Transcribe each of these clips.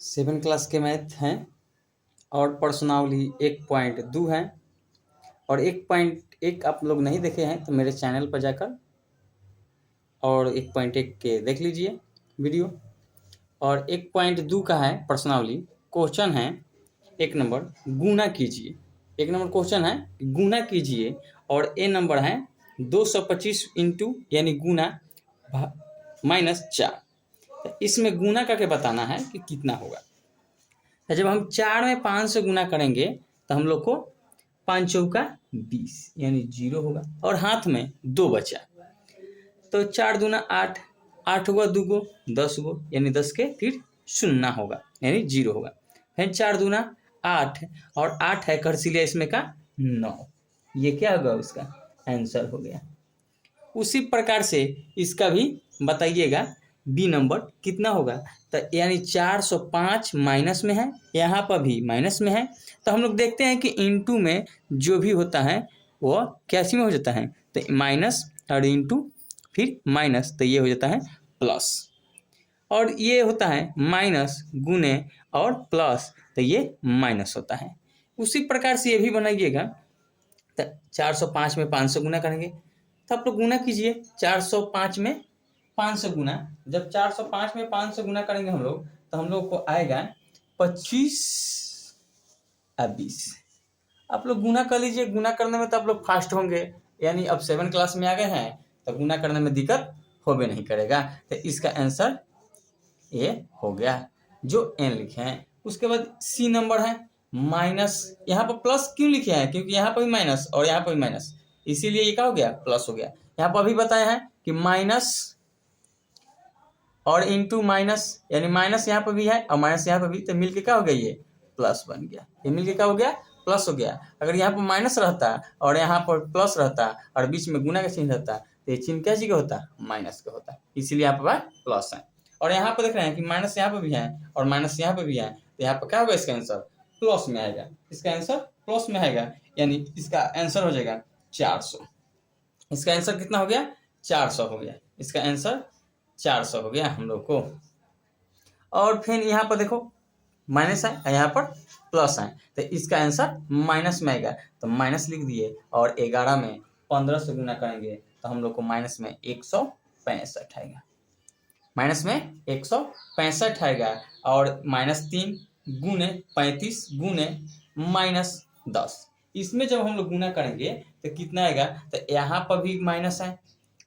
7 class के math हैं और प्रश्नावली 1.2 है और 1.1 आप लोग नहीं देखे हैं तो मेरे चैनल पर जाकर और 1.1 के देख लीजिए वीडियो। और 1.2 का है प्रश्नावली, क्वेश्चन है 1 नंबर गुना कीजिए। 1 नंबर क्वेश्चन है गुना कीजिए और ए नंबर है 225 इंटू यानी गुना -4। तो इसमें गुना करके बताना है कि कितना होगा। तो जब हम 4 में 5 से गुना करेंगे तो हम लोग को 5 चौका 20 यानी 0 होगा और हाथ में 2 बचा तो 4 दूना 8, 8 हुआ 2 गो 10 गो यानी 10 के फिर 0 होगा यानी 0 होगा। फिर 4 दूना 8 और 8 है कर सिलिया इसमें का 9, ये क्या होगा उसका आंसर हो गया। उसी प्रकार से इसका भी बताइएगा बी नंबर कितना होगा। तो यानी 405 माइनस में है, यहाँ पर भी माइनस में है। तो हम लोग देखते हैं कि इनटू में जो भी होता है वो कैसे में हो जाता है, तो माइनस और इनटू फिर माइनस, तो ये हो जाता है प्लस। और ये होता है माइनस गुने और प्लस, तो ये माइनस होता है। उसी प्रकार से ये भी बनाइएगा। तो 405 में 500 गुना करेंगे तो आप लोग गुना कीजिए 405 में 500 गुना। जब 405 में 500 गुना करेंगे हम लोग तो हम लोग को आएगा 25 और 20। आप लोग गुना कर लीजिए। गुना करने में तो आप लोग फास्ट होंगे, यानी अब 7 क्लास में आ गए हैं तो गुना करने में दिक्कत होबे नहीं करेगा। तो इसका आंसर ये हो गया जो एन लिखे हैं। उसके बाद सी नंबर है माइनस, यहाँ पर प्लस क्यों लिखे हैं क्योंकि यहाँ पर भी माइनस और यहाँ पर भी माइनस, इसीलिए ये क्या हो गया प्लस हो गया। यहाँ पर अभी बताया है कि माइनस और इनटू माइनस यानी माइनस यहाँ पर भी है और माइनस यहाँ पर भी, तो मिलके क्या हो गया ये प्लस बन गया। ये मिलके क्या हो गया प्लस हो गया। अगर यहाँ पर माइनस रहता और यहाँ पर प्लस रहता और बीच में गुना का चिन्ह रहता तो ये चिन्ह क्या चीज का होता माइनस का होता, इसीलिए यहाँ पर प्लस है। और यहाँ पर देख रहे हैं कि माइनस यहाँ पर भी है और माइनस यहाँ पर भी है, तो यहाँ पर क्या होगा इसका आंसर प्लस में आएगा। इसका आंसर प्लस में आएगा यानी इसका आंसर हो जाएगा 400। इसका आंसर कितना हो गया 400 हो गया। इसका आंसर 400 हो गया हम लोग को। और फिर यहाँ पर देखो माइनस है, यहाँ पर प्लस है, तो इसका आंसर माइनस में आएगा। तो माइनस लिख दिए और 11 में 15 से गुना करेंगे तो हम लोग को माइनस में 165 आएगा। माइनस में 165 आएगा और -3 गुने 35 गुने -10, इसमें जब हम लोग गुना करेंगे तो कितना आएगा। तो यहाँ पर भी माइनस है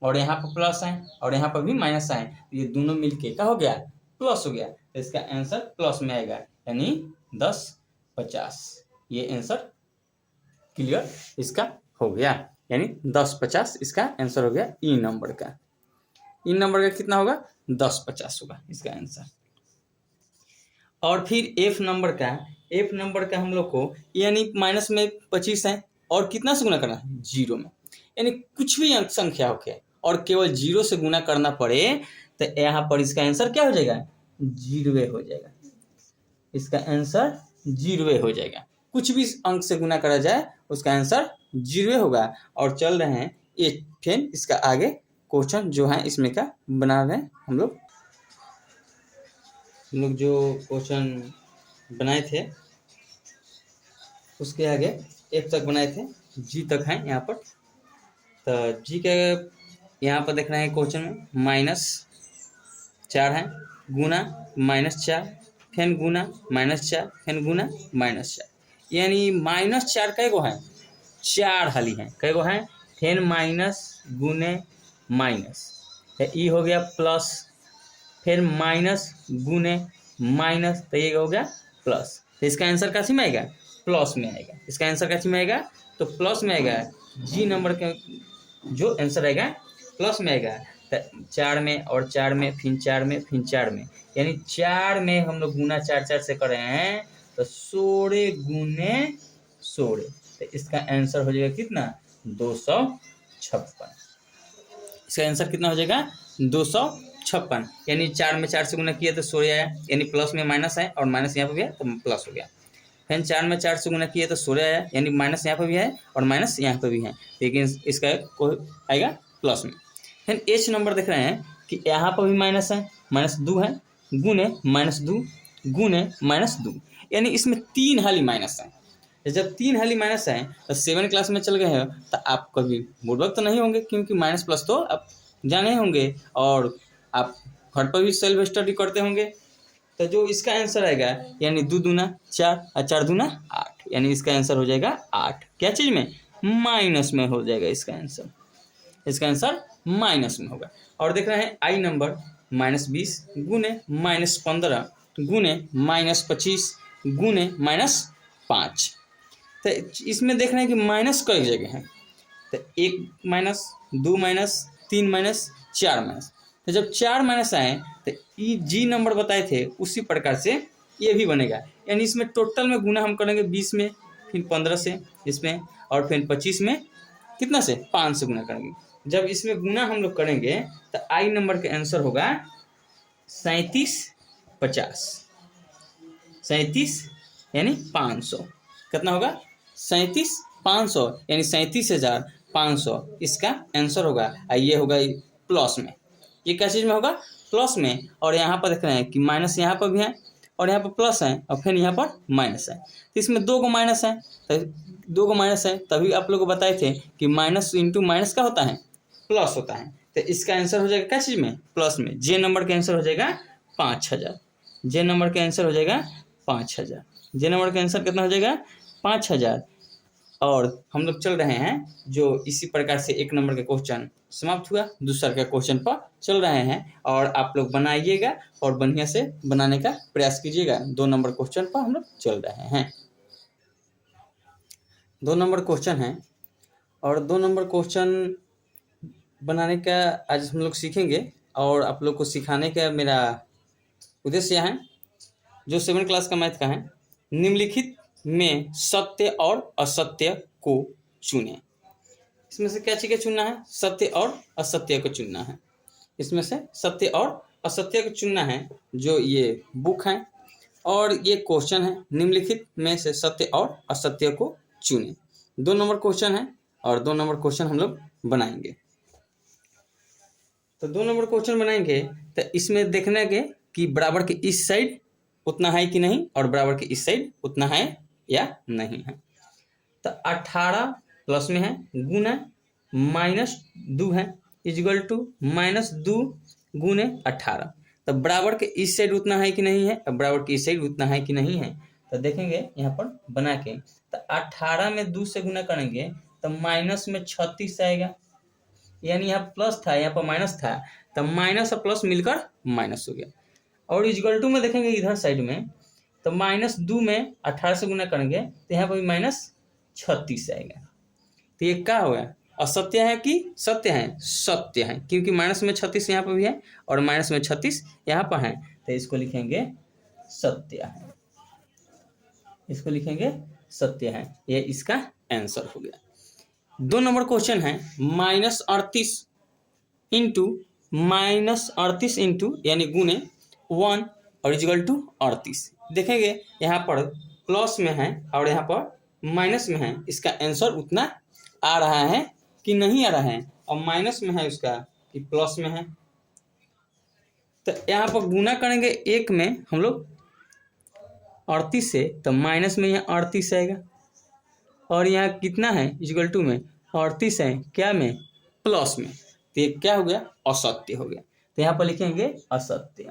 और यहाँ पर प्लस है और यहाँ पर भी माइनस है, तो ये दोनों मिलके क्या हो गया प्लस हो गया। तो इसका आंसर प्लस में आएगा यानी 1050। ये आंसर क्लियर इसका हो गया यानी 1050 इसका आंसर हो गया। ई नंबर का, ई नंबर का कितना होगा 1050 होगा इसका आंसर। और फिर एफ नंबर का, एफ नंबर का हम लोग को यानी माइनस में 25 है और कितना से गुना करना है 0 में, यानी कुछ भी अंक संख्या हो के और केवल 0 से गुना करना पड़े तो यहाँ पर इसका आंसर क्या हो जाएगा 0 हो जाएगा। इसका आंसर 0 हो जाएगा। कुछ भी अंक से गुना करा जाए उसका आंसर 0 होगा। और चल रहे हैं ये फिर इसका आगे क्वेश्चन जो है इसमें का बना रहे हैं हम लोग जो क्वेश्चन बनाए थे उसके आगे F तक बनाए थे, G तक है यहाँ पर। तो G के यहाँ पर देख रहे हैं क्वेश्चन में -4 है गुना -4 फिर गुना -4 फिर गुना -4, यानी -4 कै गो है 4 हाली है, कै गो है फिर माइनस गुने माइनस, ये हो गया प्लस, फिर माइनस गुने माइनस, तो ये हो गया प्लस। तो इसका आंसर कैसे में आएगा प्लस में आएगा। इसका आंसर कैसे में आएगा तो प्लस में आएगा। जी नंबर का जो आंसर आएगा प्लस में आएगा। तो 4 में और 4 में फिर 4 में फिर 4 में, यानी 4 में हम लोग गुना 4 से कर रहे हैं तो 16 गुने 16, तो इसका आंसर हो जाएगा कितना 256। इसका आंसर कितना हो जाएगा 256, यानी 4 में 4 से गुना किया तो 16 आया, यानी प्लस में माइनस है और माइनस यहाँ पर भी है तो प्लस हो गया। फिर 4 में 4 से गुना किया तो 16 आया, यानी माइनस यहाँ पर भी है और माइनस यहाँ पर भी है, लेकिन इसका कोई आएगा प्लस में। फिर एच नंबर देख रहे हैं कि यहाँ पर भी माइनस है, -2 है गुने -2 गुने माइनस 2, यानी इसमें 3 हाली माइनस है। जब 3 हाली माइनस है तो 7 क्लास में चल गए हैं तो आप कभी बुड़बक तो नहीं होंगे, क्योंकि माइनस प्लस तो आप जाने होंगे और आप घर पर भी सेल्फ स्टडी करते होंगे। तो जो इसका आंसर आएगा यानी 2 दूना 4 और 4 दूना 8, यानी इसका आंसर हो जाएगा 8। क्या चीज़ में? माइनस में हो जाएगा इसका आंसर। इसका आंसर माइनस में होगा। और देख रहे हैं आई नंबर -20 गुने -15 गुने -25 गुने -5। तो इसमें देख रहे हैं कि माइनस कई जगह है, तो 1 माइनस 2 माइनस 3 माइनस 4 माइनस। तो जब 4 माइनस आए तो ई जी नंबर बताए थे उसी प्रकार से ये भी बनेगा, यानी इसमें टोटल में गुना हम करेंगे 20 में, फिर 15 से इसमें, और फिर 25 में कितना से 5 से गुना करेंगे। जब इसमें गुना हम लोग करेंगे तो आई नंबर का आंसर होगा 3750। 37 यानी 500 कितना होगा? 37,500 यानी 37,500 इसका आंसर होगा। ये होगा प्लस में। ये क्या चीज़ में होगा? प्लस में। और यहाँ पर देख रहे हैं कि माइनस यहाँ पर भी है और यहाँ पर प्लस है और फिर यहाँ पर माइनस है, तो इसमें 2 को माइनस है, तो 2 को माइनस है। तभी आप लोग को बताए थे कि माइनस इंटू माइनस क्या होता है? प्लस होता है। तो इसका आंसर हो जाएगा क्या चीज़ में? प्लस में। जे नंबर का आंसर हो जाएगा 5000। जे नंबर का आंसर हो जाएगा 5000। जे नंबर का आंसर कितना हो जाएगा? 5000। और हम लोग चल रहे हैं जो इसी प्रकार से 1 नंबर का क्वेश्चन समाप्त हुआ, दूसरा का क्वेश्चन पर चल रहे हैं और आप लोग बनाइएगा और बढ़िया से बनाने का प्रयास कीजिएगा। 2 नंबर क्वेश्चन पर हम लोग चल रहे हैं। 2 नंबर क्वेश्चन है और 2 नंबर क्वेश्चन बनाने का आज हम लोग सीखेंगे और आप लोग को सिखाने का मेरा उद्देश्य है जो 7 क्लास का मैथ का है। निम्नलिखित में सत्य और असत्य को चुनें। इसमें से क्या चीज़ें चुनना है? सत्य और असत्य को चुनना है। इसमें से सत्य और असत्य को चुनना है। जो ये बुक है और ये क्वेश्चन है, निम्नलिखित में से सत्य और असत्य को चुनें। 2 नंबर क्वेश्चन है और 2 नंबर क्वेश्चन हम लोग बनाएंगे। तो 2 नंबर क्वेश्चन बनाएंगे तो इसमें देखना है कि बराबर के इस साइड उतना है कि नहीं और बराबर के इस साइड उतना है या नहीं है। तो 18 प्लस में है गुना -2 है इक्वल टू -2 गुने 18। तो बराबर के इस साइड उतना है कि नहीं है और बराबर के इस साइड उतना है कि नहीं है। तो देखेंगे यहाँ पर बना के, तो 18 में 2 से गुना करेंगे तो माइनस में 36 आएगा, यानी यहाँ प्लस था यहाँ पर माइनस था, तो माइनस और प्लस मिलकर माइनस हो गया। और इक्वल टू में देखेंगे इधर साइड में, तो -2 में 18 से गुना करेंगे तो यहाँ पर भी -36 आएगा। तो ये क्या होगा? असत्य है कि सत्य है? सत्य है, क्योंकि माइनस में 36 यहाँ पर भी है और माइनस में 36 यहाँ पर है, तो इसको लिखेंगे सत्य है। इसको लिखेंगे सत्य है। ये इसका आंसर हो गया। 2 नंबर क्वेश्चन है -38 इंटू यानी गुने 1 और इक्वल टू 38। देखेंगे यहाँ पर प्लस में है और यहाँ पर माइनस में है, इसका आंसर उतना आ रहा है कि नहीं आ रहा है, और माइनस में है उसका कि प्लस में है। तो यहाँ पर गुना करेंगे 1 में हम लोग 38 से, तो माइनस में यहाँ 38 आएगा और यहाँ कितना है इक्वल टू में 38 है, क्या में? प्लस में। तो ये क्या हो गया? असत्य हो गया। तो यहाँ पर लिखेंगे असत्य।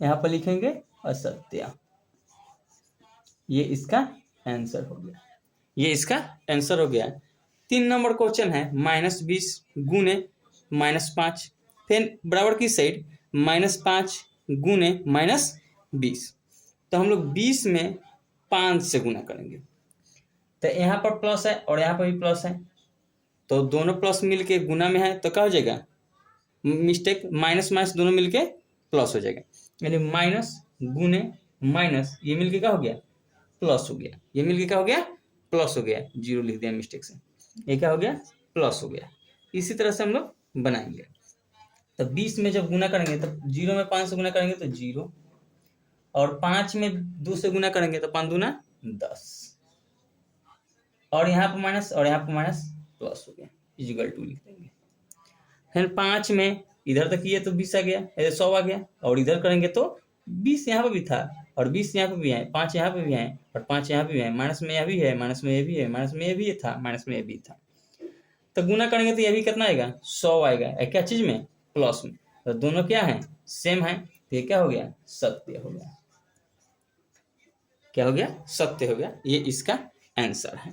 यहाँ पर लिखेंगे असत्य। ये इसका आंसर हो गया। ये इसका आंसर हो गया। 3 नंबर क्वेश्चन है -20 गुने -5, फिर बराबर की साइड -5 गुने -20। तो हम लोग 20 में 5 से गुना करेंगे, तो यहाँ पर प्लस है और यहाँ पर भी प्लस है, तो दोनों प्लस मिलके गुना में है, तो क्या हो जाएगा? मिस्टेक, माइनस माइनस दोनों मिलके प्लस हो जाएगा, यानी माइनस गुने माइनस ये मिलके क्या हो गया? प्लस हो गया। ये मिलके क्या हो गया? प्लस हो गया। 0 लिख दिया मिस्टेक से, ये क्या हो गया? प्लस हो गया। इसी तरह से हम लोग बनाएंगे। तो 20 में जब गुना करेंगे तो 0 में 5 से गुना करेंगे तो 0, और 5 में 2 से गुना करेंगे तो 5 दूना 10, और यहाँ पर माइनस और यहाँ पर माइनस प्लस हो गया, इक्वल टू लिख देंगे। फिर 5 में इधर तक किए तो 20 आ गया, 100 आ गया, और इधर करेंगे तो 20 यहाँ पर भी था और 20 यहाँ पे भी है, 5 यहाँ पे भी है और 5 यहाँ पे भी है, माइनस में यह भी है, माइनस में ये भी है, माइनस में ये भी था, माइनस में ये भी था। तो गुना करेंगे तो ये भी कितना आएगा 100 आएगा। क्या चीज में? प्लस में। तो दोनों क्या है? सेम है। तो ये क्या हो गया? सत्य हो गया। क्या हो गया? सत्य हो गया। ये इसका आंसर है।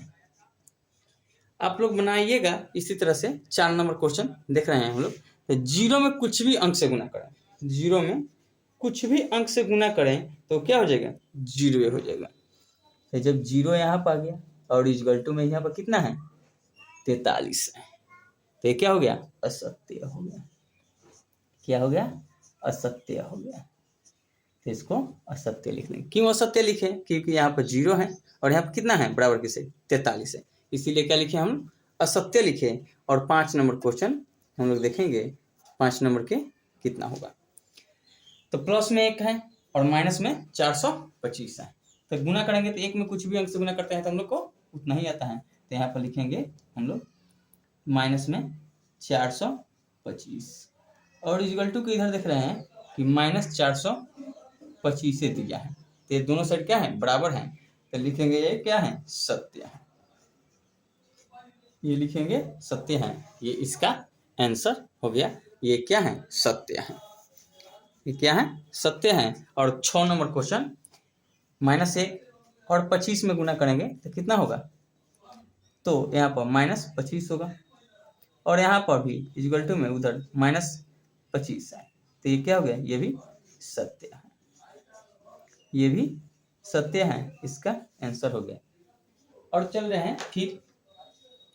आप लोग बनाइएगा इसी तरह से 4 नंबर क्वेश्चन देख रहे हैं हम लोग। तो जीरो में कुछ भी अंक से गुना करें, जीरो में कुछ भी अंक से गुना करें तो क्या हो जाएगा? जीरो हो जाएगा। तो जब जीरो यहाँ पर आ गया और इक्वल टू में यहाँ पर कितना है? 43 है। तो ये क्या हो गया? असत्य हो गया। क्या हो गया? असत्य हो गया। तो इसको असत्य लिख लेंगे। क्यों असत्य लिखे? क्योंकि यहाँ पर जीरो है और यहाँ पर कितना है? बराबर किसे? 43 है। इसीलिए क्या लिखे हम? असत्य लिखे। और 5 नंबर क्वेश्चन हम लोग देखेंगे 5 नंबर के कितना होगा। तो प्लस में 1 है और माइनस में 425 है। तो गुना करेंगे तो एक में कुछ भी अंक से गुना करते हैं तो हम लोग को उतना ही आता है। तो यहाँ पर लिखेंगे हम लोग माइनस में 425 और इक्वल टू के इधर देख रहे हैं कि माइनस 425 से दिया है। तो ये दोनों साइड क्या है? बराबर है। तो लिखेंगे ये क्या है? सत्य है। ये लिखेंगे सत्य है। ये इसका आंसर हो गया। ये क्या है? सत्य है। ये क्या है? सत्य है। और 6 नंबर क्वेश्चन -1 और 25 में गुना करेंगे तो कितना होगा? तो यहाँ पर -25 होगा और यहाँ पर भी इक्वल टू में उधर -25 है। तो ये क्या हो गया? ये भी सत्य है। ये भी सत्य है। इसका आंसर हो गया। और चल रहे हैं फिर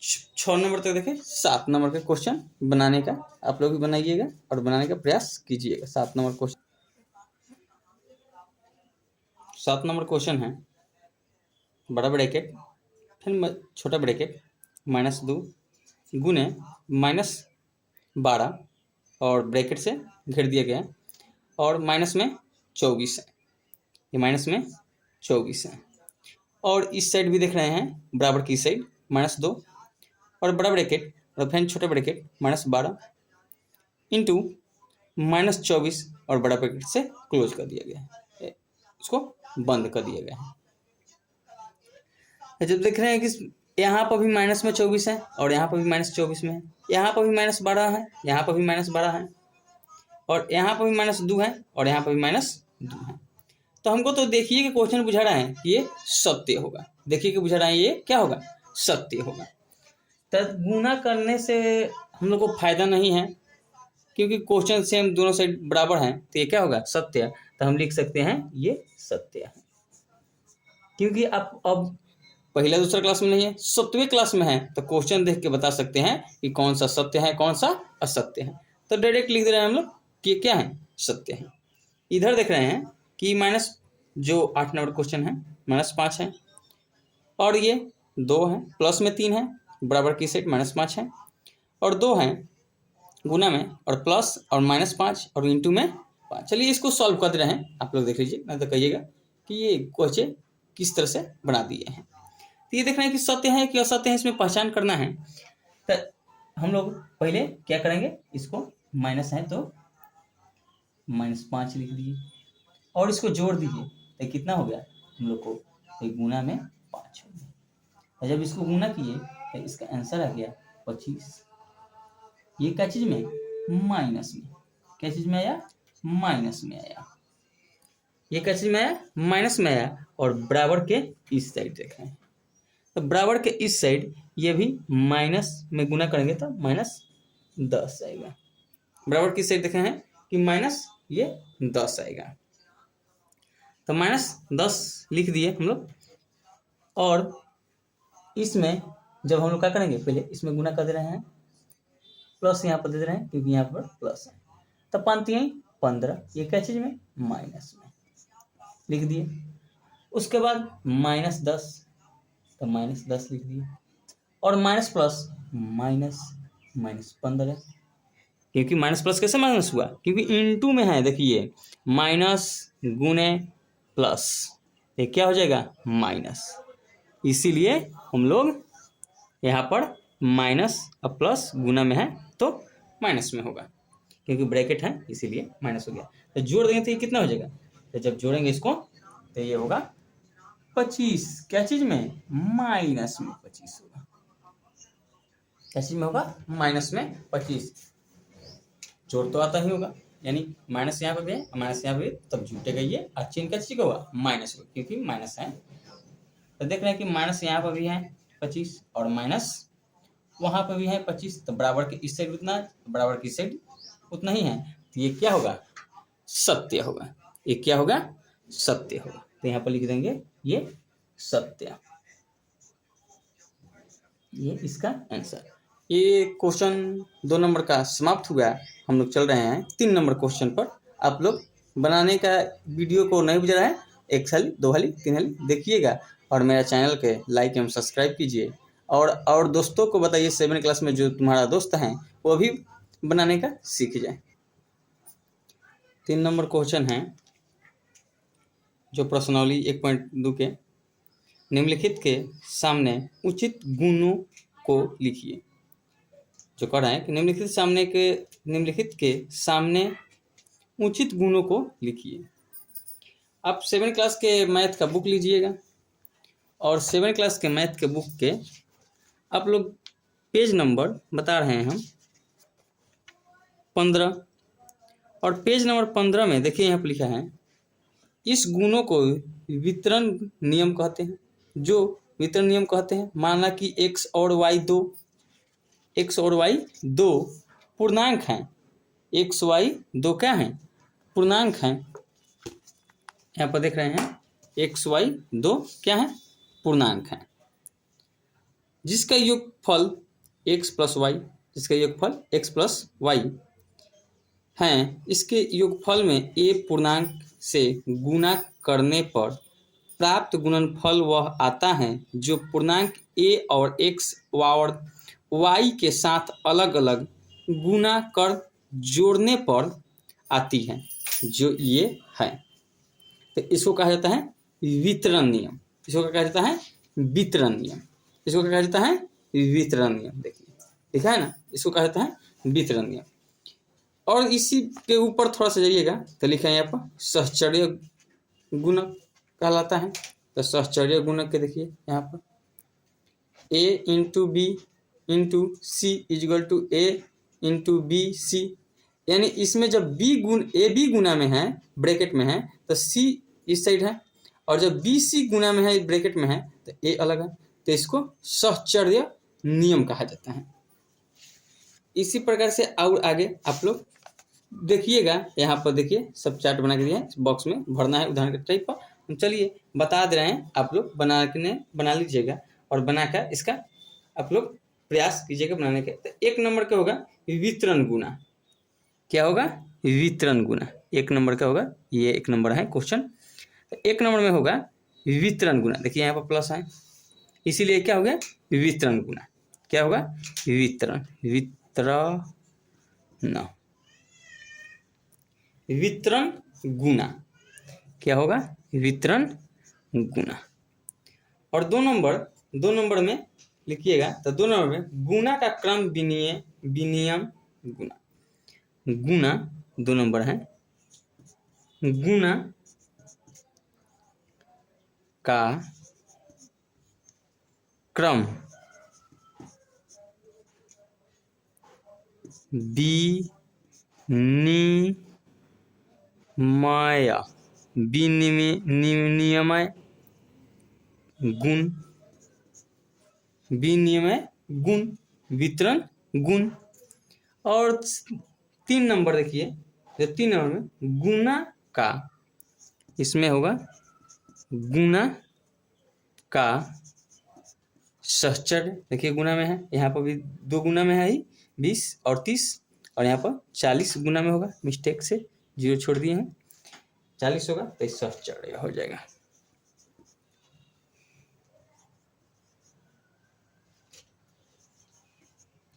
6 नंबर तक देखें। 7 नंबर का क्वेश्चन बनाने का आप लोग भी बनाइएगा और बनाने का प्रयास कीजिएगा। 7 नंबर क्वेश्चन 7 नंबर क्वेश्चन है बड़ा ब्रैकेट फिर छोटा ब्रैकेट -2 गुने -12 और ब्रैकेट से घेर दिया गया और माइनस में 24 है। ये माइनस में 24 है। और इस साइड भी देख रहे हैं बराबर की साइड -2 और बड़ा ब्रैकेट और फिर छोटा ब्रैकेट -12 इंटू -24 और बड़ा ब्रैकेट से क्लोज कर दिया गया है, उसको बंद कर दिया गया है। जब देख रहे हैं कि यहाँ पर भी माइनस में 24 है और यहाँ पर भी -24 में है, यहाँ पर भी -12 है, यहाँ पर भी -12 है और यहाँ पर भी -2 है और यहाँ पर भी -2 है। तो हमको तो देखिए कि क्वेश्चन बुझा रहा है कि ये सत्य होगा। देखिए कि बुझा रहा है ये क्या होगा? सत्य होगा। तो गुना करने से हम लोग को फायदा नहीं है क्योंकि क्वेश्चन सेम दोनों साइड बराबर हैं। तो ये क्या होगा? सत्य। तो हम लिख सकते हैं ये सत्य है। क्योंकि आप अब पहला दूसरा क्लास में नहीं है, 7वीं क्लास में है तो क्वेश्चन देख के बता सकते हैं कि कौन सा सत्य है कौन सा असत्य है। तो डायरेक्ट लिख दे रहे हैं हम लोग कि क्या है? सत्य है। इधर देख रहे हैं कि जो 8 नंबर क्वेश्चन है -5 है और ये 2 है, प्लस में 3 है, बराबर की साइड -5 है और 2 है गुना में और प्लस और -5 और इंटू में 5। चलिए इसको सॉल्व कर दे रहे हैं। आप लोग देख लीजिए, नहीं तो कहिएगा कि ये क्वेश्चन किस तरह से बना दिए हैं। तो ये देख रहे हैं कि सत्य है कि असत्य है, इसमें पहचान करना है। तो हम लोग पहले क्या करेंगे? इसको माइनस है तो -5 लिख दिए और इसको जोड़ दीजिए तो कितना हो गया हम लोग को? तो गुना में 5 हो गया। और जब इसको गुना किए तो इसका आंसर आ गया 25। ये क्या चीज में? माइनस में। क्या चीज में आया? माइनस में आया। ये क्या चीज में आया? माइनस में आया। और बराबर के इस साइड देख रहे हैं तो बराबर के इस साइड ये भी माइनस में गुना करेंगे तो -10 आएगा। बराबर की साइड देख रहे हैं कि -10 आएगा। तो -10 लिख दिए हम लोग। और इसमें जब हम लोग क्या करेंगे? पहले इसमें गुना कर दे रहे हैं, प्लस यहाँ पर दे रहे हैं क्योंकि यहाँ पर प्लस है। तो 5×3 = 15। ये क्या चीज में? माइनस में लिख दिए। उसके बाद -10 तो -10 लिख दिए और माइनस प्लस -15 क्योंकि माइनस प्लस कैसे माइनस हुआ? क्योंकि इनटू में है। देखिए माइनस गुने प्लस ये क्या हो जाएगा? माइनस। इसीलिए हम लोग यहाँ पर माइनस और प्लस गुना में है तो माइनस में होगा क्योंकि ब्रैकेट है इसीलिए माइनस हो गया। तो जोड़ देंगे तो ये कितना हो जाएगा? तो जब जोड़ेंगे इसको तो ये होगा 25। क्या चीज में? माइनस में 25 होगा। क्या चीज में होगा? माइनस में 25। जोड़ तो आता ही होगा, यानी माइनस यहाँ पे भी है, माइनस यहाँ पे भी, तब जुटेगा ये। और चिन्ह का चीज होगा माइनस होगा, क्योंकि माइनस है। तो देख रहे हैं कि माइनस यहाँ पर भी है 25 और माइनस वहां पर भी है 25, तो बराबर के इस साइड उतना, बराबर की साइड उतना ही है। तो ये क्या होगा? सत्य होगा। ये क्या होगा? सत्य होगा। तो यहाँ पर लिख देंगे ये सत्य। ये इसका आंसर। ये क्वेश्चन 2 नंबर का समाप्त हुआ। हम लोग चल रहे हैं 3 नंबर क्वेश्चन पर। आप लोग बनाने का वीडियो को नहीं बुझ रहा है, 1 हाली 2 हाली 3 हाली देखिएगा और मेरा चैनल के लाइक एवं सब्सक्राइब कीजिए। और दोस्तों को बताइए 7 क्लास में जो तुम्हारा दोस्त है वो भी बनाने का सीख जाए। 3 नंबर क्वेश्चन है जो प्रश्नावली 1.2 के निम्नलिखित के सामने उचित गुणों को लिखिए। जो कह रहा है कि निम्नलिखित के सामने उचित गुणों को लिखिए। आप 7 क्लास के मैथ का बुक लीजिएगा और 7 क्लास के मैथ के बुक के आप लोग पेज नंबर बता रहे हैं हम 15, और पेज नंबर 15 में देखिए यहाँ पर लिखा है इस गुणों को वितरण नियम कहते हैं। जो वितरण नियम कहते हैं, माना कि x और y दो पूर्णांक हैं। x y दो क्या हैं? पूर्णांक हैं। यहाँ पर देख रहे हैं x y दो क्या है? पूर्णांक हैं। जिसका योगफल x प्लस वाई, जिसका योगफल x प्लस वाई हैं, इसके योगफल में a पूर्णांक से गुणा करने पर प्राप्त गुणनफल वह आता है जो पूर्णांक a और x और y के साथ अलग अलग गुणा कर जोड़ने पर आती है, जो ये है। तो इसको कहा जाता है वितरण नियम। इसको कहा जाता है वितरण नियम। इसको कहा जाता है वितरण नियम। देखिए लिखा है ना, इसको कहा जाता है वितरण नियम। और इसी के ऊपर थोड़ा सा जाइएगा तो लिखा है यहाँ पर सहचर्य गुणक कहलाता है। तो सहचर्य गुणक के देखिए यहाँ पर a into B into C is equal to a into B C, यानी इसमें जब ए बी गुना में है ब्रैकेट में है तो c इस साइड है, और जब बी सी गुना में है ब्रैकेट में है तो a अलग है। तो इसको सहचर्य नियम कहा जाता है। इसी प्रकार से और आगे आप लोग देखिएगा, यहाँ पर देखिए सब चार्ट बना के दिया है, बॉक्स में भरना है उदाहरण के टाइप पर। चलिए बता दे रहे हैं, आप लोग बना लीजिएगा और बनाकर इसका आप लोग प्रयास कीजिएगा बनाने के। तो 1 नंबर का होगा वितरण गुणा। क्या होगा? वितरण गुणा। 1 नंबर का होगा, ये 1 नंबर है क्वेश्चन। तो 1 नंबर में होगा वितरण गुणा। देखिए यहाँ पर प्लस है, इसीलिए क्या हो गया? वितरण गुणा। क्या होगा? वितरण वितरण गुणा। क्या होगा? वितरण गुणा। और 2 नंबर में लिखिएगा। तो 2 नंबर में गुणा का क्रम विनियम गुणा 2 नंबर है। गुणा का क्रम विनिमय गुण वितरण गुण। और 3 नंबर देखिए, जो 3 नंबर में गुणा का, इसमें होगा गुणा का सहचर्य। देखिए गुणा में है, यहाँ पर भी 2 गुणा में है ही 20 और 30, और यहाँ पर 40 गुना में होगा, मिस्टेक से 0 छोड़ दिए हैं, 40 होगा तो सहचर्य हो जाएगा।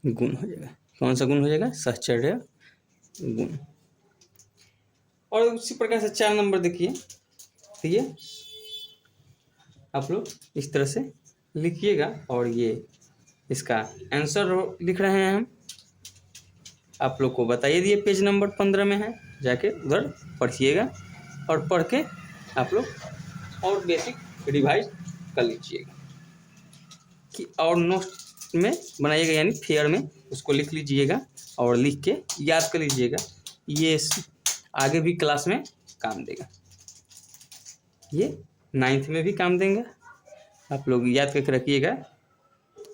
गुण हो जाएगा। कौन सा गुण हो जाएगा? सहचर्य गुण। और उसी प्रकार से 4 नंबर देखिए, तो ये आप लोग इस तरह से लिखिएगा और ये इसका आंसर लिख रहे हैं हम। आप लोग को बताइए दिए पेज नंबर 15 में है, जाके उधर पढ़िएगा और पढ़ के आप लोग और बेसिक रिवाइज कर लीजिएगा कि और नोट में बनाइएगा, यानी फेयर में उसको लिख लीजिएगा और लिख के याद कर लीजिएगा। ये आगे भी क्लास में काम देगा, ये 9th में भी काम देंगे। आप लोग याद करके रखिएगा,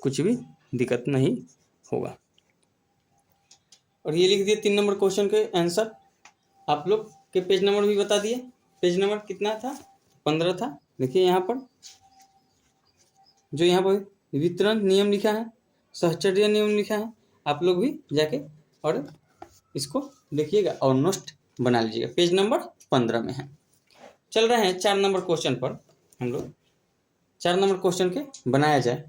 कुछ भी दिक्कत नहीं होगा। और ये लिख दिए 3 नंबर क्वेश्चन के आंसर। आप लोग के पेज नंबर भी बता दिए, पेज नंबर कितना था, 15 था। देखिए यहाँ पर जो यहाँ पर वितरण नियम लिखा है, सहचर्य नियम लिखा है, आप लोग भी जाके और इसको देखिएगा और नोट बना लीजिएगा। पेज नंबर 15 में है। चल रहे हैं 4 नंबर क्वेश्चन पर। हम लोग 4 नंबर क्वेश्चन के बनाया जाए